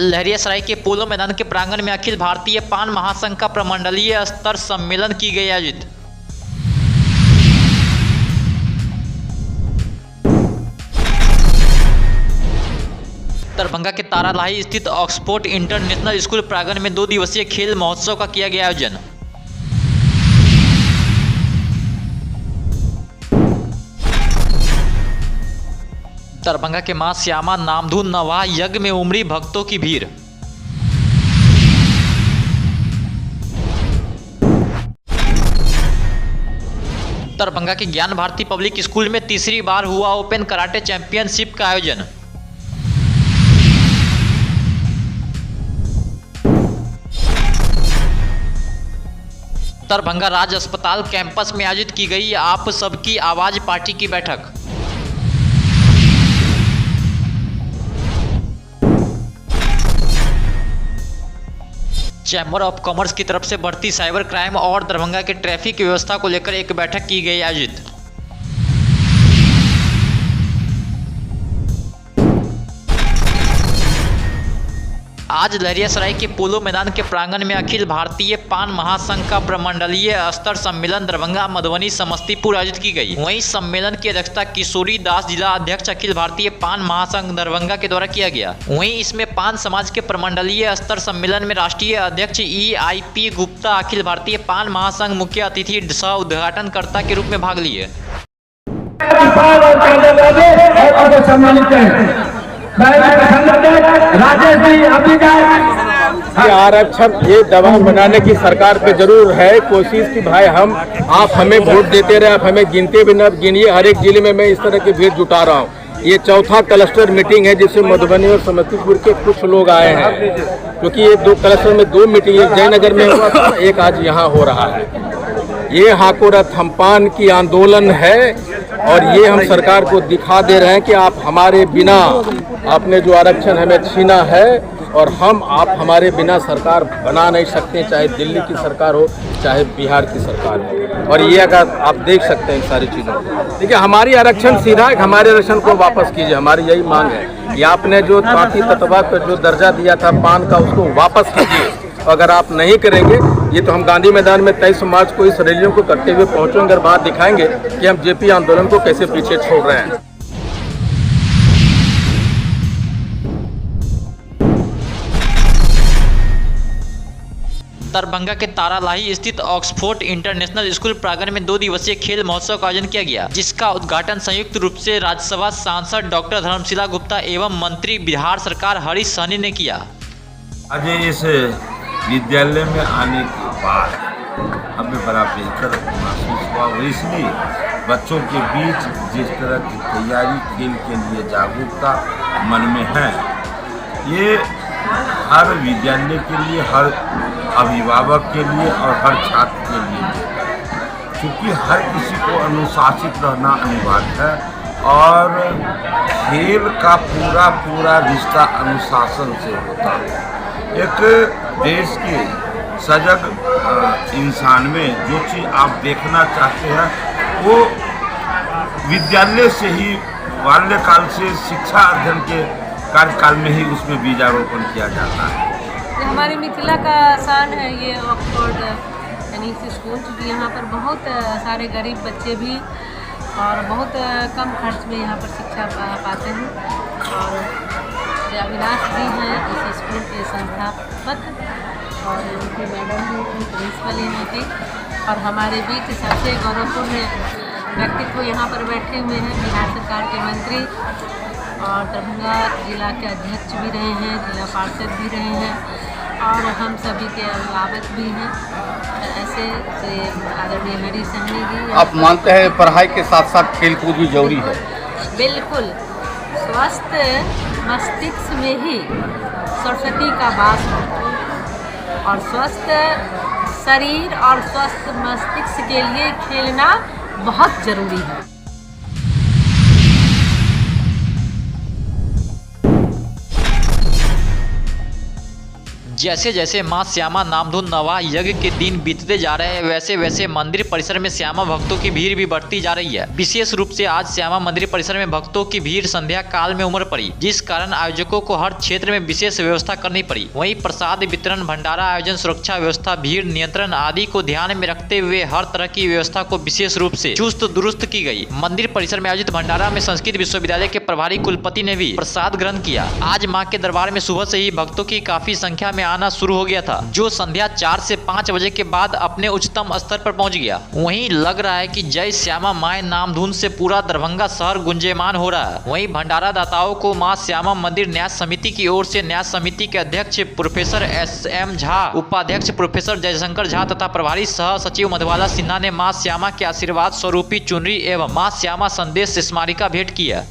लहरियासराय के पोलो मैदान के प्रांगण में अखिल भारतीय पान महासंघ का प्रमंडलीय स्तर सम्मेलन की गई आयोजित। दरभंगा के तारालाही स्थित ऑक्सफोर्ड इंटरनेशनल स्कूल प्रांगण में 2 दिवसीय खेल महोत्सव का किया गया आयोजन। दरभंगा के मां श्यामा नामधुन नवाह यज्ञ में उमड़ी भक्तों की भीड़। दरभंगा के ज्ञान भारती पब्लिक स्कूल में तीसरी बार हुआ ओपन कराटे चैंपियनशिप का आयोजन। दरभंगा राज्य अस्पताल कैंपस में आयोजित की गई आप सबकी आवाज पार्टी की बैठक। चैम्बर ऑफ कॉमर्स की तरफ से बढ़ती साइबर क्राइम और दरभंगा के ट्रैफिक व्यवस्था को लेकर एक बैठक की गई आयोजित। आज लहरियासराय के पोलो मैदान के प्रांगण में अखिल भारतीय पान महासंघ का प्रमंडलीय स्तर सम्मेलन दरभंगा, मधुबनी, समस्तीपुर आयोजित की गई। वहीं सम्मेलन की अध्यक्षता किशोरी दास, जिला अध्यक्ष अखिल भारतीय पान महासंघ दरभंगा के द्वारा किया गया। वहीं इसमें पान समाज के प्रमंडलीय स्तर सम्मेलन में राष्ट्रीय अध्यक्ष EIP गुप्ता अखिल भारतीय पान महासंघ मुख्य अतिथि सह उद्घाटनकर्ता के रूप में भाग लिए। आरक्षण ये दबाव बनाने की सरकार पे जरूर है कोशिश कि भाई आप हमें वोट देते रहे, आप हमें गिनते भी न गिनिए। हर एक जिले में मैं इस तरह की भीड़ जुटा रहा हूँ। ये चौथा क्लस्टर मीटिंग है जिसमें मधुबनी और समस्तीपुर के कुछ लोग आए हैं, क्योंकि ये 2 क्लस्टर में 2 मीटिंग, एक जयनगर में हुआ था, एक आज यहाँ हो रहा है। ये हाकोरथ थम्पान की आंदोलन है और ये हम सरकार को दिखा दे रहे हैं कि आप हमारे बिना, आपने जो आरक्षण हमें छीना है और आप हमारे बिना सरकार बना नहीं सकते, चाहे दिल्ली की सरकार हो चाहे बिहार की सरकार हो। और ये अगर आप देख सकते हैं इन सारी चीज़ों को, देखिए हमारी आरक्षण सीधा है, हमारे आरक्षण को वापस कीजिए। हमारी यही मांग है कि आपने जो पार्टी तत्वा पर जो दर्जा दिया था पान का, उसको वापस कीजिए। अगर आप नहीं करेंगे, ये तो हम गांधी मैदान में 23 मार्च को इस रैलियों को करते हुए पहुंचेंगे और बात दिखाएंगे कि हम जेपी आंदोलन को कैसे पीछे छोड़ रहे हैं। दरभंगा के तारालाही स्थित ऑक्सफोर्ड इंटरनेशनल स्कूल प्रांगण में 2 दिवसीय खेल महोत्सव का आयोजन किया गया, जिसका उद्घाटन संयुक्त रूप से राज्यसभा सांसद डॉक्टर धर्मशिला गुप्ता एवं मंत्री बिहार सरकार हरीश सहनी ने किया। आज इस विद्यालय में आने के बाद हमें बड़ा बेहतर महसूस हुआ, वो इसलिए बच्चों के बीच जिस तरह की तैयारी, खेल के लिए जागरूकता मन में है, ये हर विद्यालय के लिए, हर अभिभावक के लिए और हर छात्र के लिए, क्योंकि हर किसी को अनुशासित रहना अनिवार्य है और खेल का पूरा रिश्ता अनुशासन से होता है। एक देश के सजग इंसान में जो चीज़ आप देखना चाहते हैं वो विद्यालय से ही, बाल्यकाल से शिक्षा अध्ययन के कार्यकाल में ही उसमें बीजारोपण किया जाता है। हमारे मिथिला का शान है ये ऑक्सफोर्ड यानी स्कूल, क्योंकि यहाँ पर बहुत सारे गरीब बच्चे भी और बहुत कम खर्च में यहाँ पर शिक्षा पाते हैं। और अविनाश जी हैं इस स्कूल के संस्थापक और उनके मैडम हैं, उनकी प्रिंसिपल यहाँ के, और हमारे बीच सबसे गौरवपूर्ण व्यक्तित्व यहाँ पर बैठे हुए हैं बिहार सरकार के मंत्री और दरभंगा जिला के अध्यक्ष भी रहे हैं, जिला पार्षद भी रहे हैं और हम सभी के अभिभावक भी हैं। ऐसे आदरणीय हरीश सहनी जी। आप मानते हैं पढ़ाई के साथ साथ खेल कूद भी जरूरी है? बिल्कुल, स्वस्थ मस्तिष्क में ही सरस्वती का वास है और स्वस्थ शरीर और स्वस्थ मस्तिष्क के लिए खेलना बहुत जरूरी है। जैसे जैसे मां श्यामा नामधुन नवा यज्ञ के दिन बीतते जा रहे हैं, वैसे वैसे मंदिर परिसर में श्यामा भक्तों की भीड़ भी बढ़ती जा रही है। विशेष रूप से आज श्यामा मंदिर परिसर में भक्तों की भीड़ संध्या काल में उमड़ पड़ी, जिस कारण आयोजकों को हर क्षेत्र में विशेष व्यवस्था करनी पड़ी। वहीं प्रसाद वितरण, भंडारा आयोजन, सुरक्षा व्यवस्था, भीड़ नियंत्रण आदि को ध्यान में रखते हुए हर तरह की व्यवस्था को विशेष रूप से चुस्त दुरुस्त की गई। मंदिर परिसर में आयोजित भंडारा में संस्कृत विश्वविद्यालय के प्रभारी कुलपति ने भी प्रसाद ग्रहण किया। आज मां के दरबार में सुबह से ही भक्तों की काफी संख्या में आना शुरू हो गया था, जो संध्या 4 से 5 बजे के बाद अपने उच्चतम स्तर पर पहुंच गया। वहीं लग रहा है कि जय श्यामा माय नामधुन से पूरा दरभंगा शहर गुंजेमान हो रहा है। वहीं भंडारा दाताओं को मां श्यामा मंदिर न्यास समिति की ओर से न्यास समिति के अध्यक्ष प्रोफेसर SM झा, उपाध्यक्ष प्रोफेसर जयशंकर झा तथा प्रभारी सह सचिव मधुबाला सिन्हा ने मां श्यामा के आशीर्वाद स्वरूपी चुनरी एवं मां श्यामा संदेश स्मारिका भेंट किया।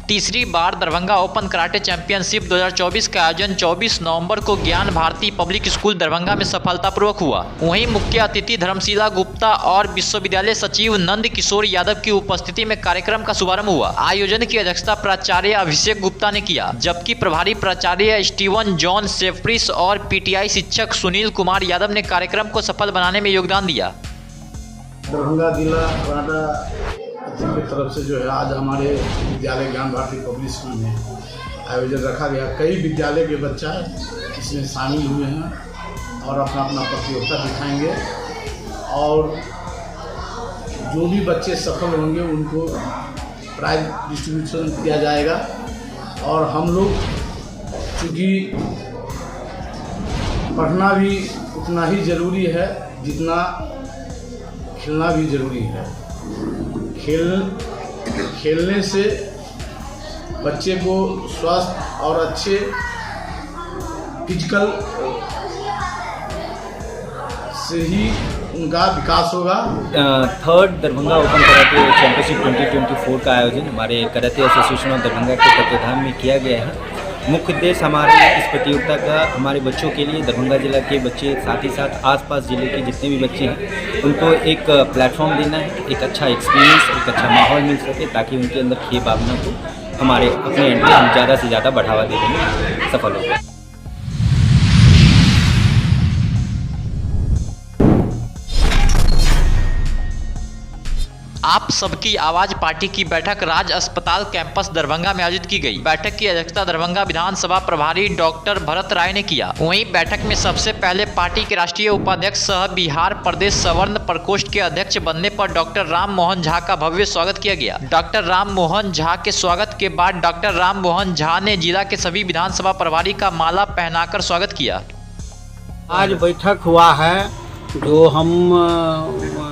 तीसरी बार दरभंगा ओपन कराटे चैंपियनशिप 2024 का आयोजन 24 नवंबर को ज्ञान भारती पब्लिक स्कूल दरभंगा में सफलतापूर्वक हुआ। वहीं मुख्य अतिथि धर्मशिला गुप्ता और विश्वविद्यालय सचिव नंद किशोर यादव की उपस्थिति में कार्यक्रम का शुभारंभ हुआ। आयोजन की अध्यक्षता प्राचार्य अभिषेक गुप्ता ने किया, जबकि प्रभारी प्राचार्य स्टीवन जॉन सेफ्रिस और PTI शिक्षक सुनील कुमार यादव ने कार्यक्रम को सफल बनाने में योगदान दिया। दरभंगा जिला कराटा की तरफ से जो है आज हमारे विद्यालय ज्ञान भारती पब्लिक स्कूल में आयोजन रखा गया। कई विद्यालय के बच्चा इसमें शामिल हुए हैं और अपना अपना प्रतियोगिता दिखाएंगे और जो भी बच्चे सफल होंगे उनको प्राइज डिस्ट्रीब्यूशन किया जाएगा। और हम लोग चूँकि पढ़ना भी उतना ही ज़रूरी है जितना खेलना भी ज़रूरी है। खेलने से बच्चे को स्वस्थ और अच्छे फिजिकल से ही उनका विकास होगा। Third Darbhanga open karate championship 2024 का आयोजन हमारे कराटे एसोसिएशन ऑफ दरभंगा के तत्वाधान में किया गया है। मुख्य उद्देश्य हमारे इस प्रतियोगिता का हमारे बच्चों के लिए, दरभंगा जिला के बच्चे साथ ही साथ आसपास ज़िले के जितने भी बच्चे हैं उनको एक प्लेटफॉर्म देना है, एक अच्छा एक्सपीरियंस, एक अच्छा माहौल मिल सके ताकि उनके अंदर खेल भावना को हमारे अपने एंड में हम ज़्यादा से ज़्यादा बढ़ावा देने में सफल हो गए। आप सबकी आवाज पार्टी की बैठक राज अस्पताल कैंपस दरभंगा में आयोजित की गई। बैठक की अध्यक्षता दरभंगा विधानसभा प्रभारी डॉक्टर भरत राय ने किया। वहीं बैठक में सबसे पहले पार्टी के राष्ट्रीय उपाध्यक्ष सह बिहार प्रदेश सवर्ण प्रकोष्ठ के अध्यक्ष बनने पर डॉक्टर राम मोहन झा का भव्य स्वागत किया गया। डॉक्टर राम मोहन झा के स्वागत के बाद डॉक्टर राम मोहन झा ने जिला के सभी विधानसभा प्रभारी का माला पहनाकर स्वागत किया। आज बैठक हुआ है जो हम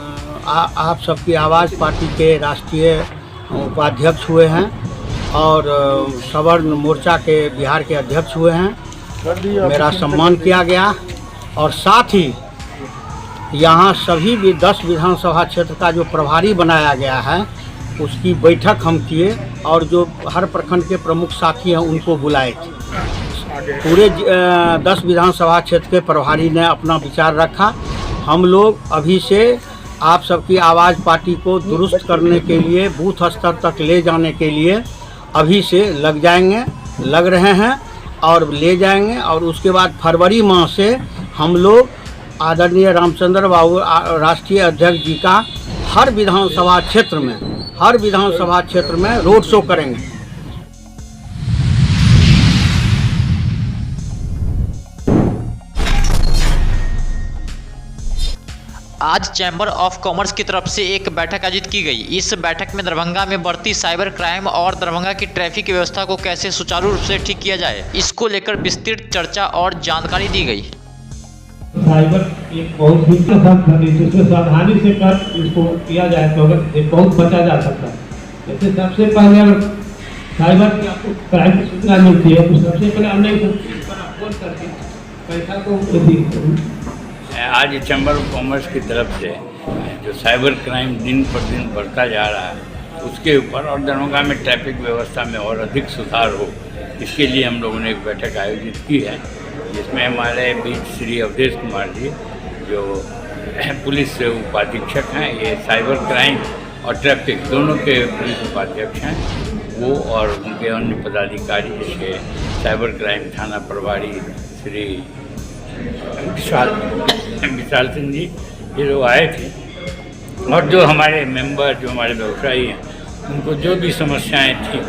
आप सबकी आवाज़ पार्टी के राष्ट्रीय उपाध्यक्ष हुए हैं और सवर्ण मोर्चा के बिहार के अध्यक्ष हुए हैं। मेरा सम्मान किया गया और साथ ही यहाँ सभी भी 10 विधानसभा क्षेत्र का जो प्रभारी बनाया गया है उसकी बैठक हम किए और जो हर प्रखंड के प्रमुख साथी हैं उनको बुलाए थे। पूरे 10 विधानसभा क्षेत्र के प्रभारी ने अपना विचार रखा। हम लोग अभी से आप सबकी आवाज़ पार्टी को दुरुस्त करने के लिए, बूथ स्तर तक ले जाने के लिए अभी से लग रहे हैं और ले जाएंगे। और उसके बाद फरवरी माह से हम लोग आदरणीय रामचंद्र बाबू राष्ट्रीय अध्यक्ष जी का हर विधानसभा क्षेत्र में रोड शो करेंगे। आज चैम्बर ऑफ कॉमर्स की तरफ से एक बैठक आयोजित की गई। इस बैठक में दरभंगा में बढ़ती साइबर क्राइम और दरभंगा की ट्रैफिक व्यवस्था को कैसे सुचारू रूप से ठीक किया जाए, इसको लेकर विस्तृत चर्चा और जानकारी दी गई। साइबर एक बहुत ही जिसमें सावधानी से कर इसको किया जाए तो अगर बहुत बचा जा सकता है। जैसे सबसे पहले अगर साइबर की आपको क्राइम की सूचना मिलती है तो सबसे पहले ऑनलाइन फोन करके पैसा को आज चैम्बर ऑफ कॉमर्स की तरफ से जो साइबर क्राइम दिन पर दिन बढ़ता जा रहा है उसके ऊपर और दरभंगा में ट्रैफिक व्यवस्था में और अधिक सुधार हो, इसके लिए हम लोगों ने एक बैठक आयोजित की है, जिसमें हमारे बीच श्री अवधेश कुमार जी जो पुलिस उपाधीक्षक हैं, ये साइबर क्राइम और ट्रैफिक दोनों के पुलिस उपाध्यक्ष हैं, वो और उनके अन्य पदाधिकारी जैसे साइबर क्राइम थाना प्रभारी श्री विशाल सिंह जी, ये लोग आए थे। और जो हमारे मेंबर, जो हमारे व्यवसायी हैं, उनको जो भी समस्याएं थी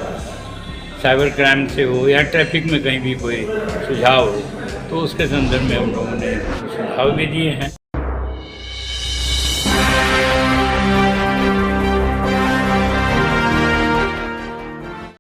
साइबर क्राइम से हो या ट्रैफिक में कहीं भी कोई सुझाव हो, तो उसके संदर्भ में हम लोगों ने सुझाव भी दिए हैं।